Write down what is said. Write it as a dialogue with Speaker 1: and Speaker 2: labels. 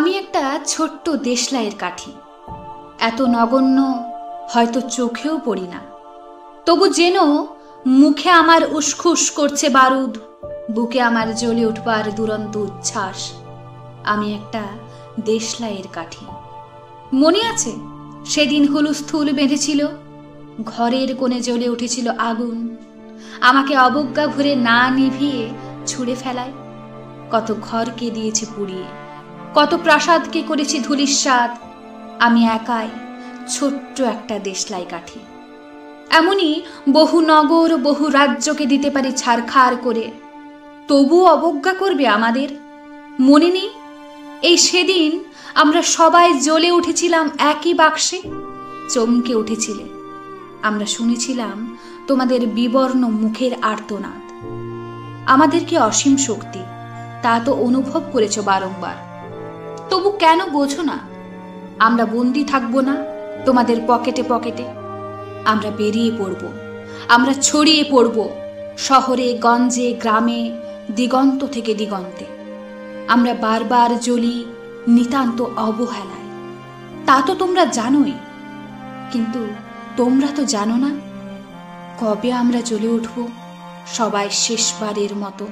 Speaker 1: আমি একটা ছোট্ট দেশলাইয়ের কাঠি, এত নগণ্য হয়তো চোখেও পড়ি না, তবু যেন মুখে আমার উসখুস করছে বারুদ, বুকে আমার জ্বলে উঠবার দুরন্ত উচ্ছ্বাস। আমি একটা দেশলাইয়ের কাঠি। মনে আছে সেদিন হুলুস্থুল বেঁধেছিল, ঘরের কোণে জ্বলে উঠেছিল আগুন, আমাকে অবজ্ঞা ভরে না নিভিয়ে ছুঁড়ে ফেলায়। কত ঘরকে দিয়েছি পুড়িয়ে, কত প্রাসাদকে করেছি ধূলিসাৎ। আমি একাই ছোট্ট একটা দেশলাই কাঠি। এমনি বহু নগর বহু রাজ্যকে দিতে পারি ছারখার করে, তবুও অবজ্ঞা করবে আমাদের? মনে নেই এই সেদিন আমরা সবাই জ্বলে উঠেছিলাম একই বাক্সে? চমকে উঠেছিলে, আমরা শুনেছিলাম তোমাদের বিবর্ণ মুখের আর্তনাদ। আমাদের কি অসীম শক্তি তা তো অনুভব করেছ বারংবার, তবু কেন বোঝো না? আমরা বন্দি থাকবো না তোমাদের পকেটে পকেটে। আমরা বেরিয়ে পড়ব, আমরা ছড়িয়ে পড়ব শহরে গঞ্জে গ্রামে, দিগন্ত থেকে দিগন্তে। আমরা বারবার জ্বলি নিতান্ত অবহেলায়, তা তো তোমরা জানোই, কিন্তু তোমরা তো জানো না কবে আমরা জ্বলে উঠব সবাই শেষবারের মতো।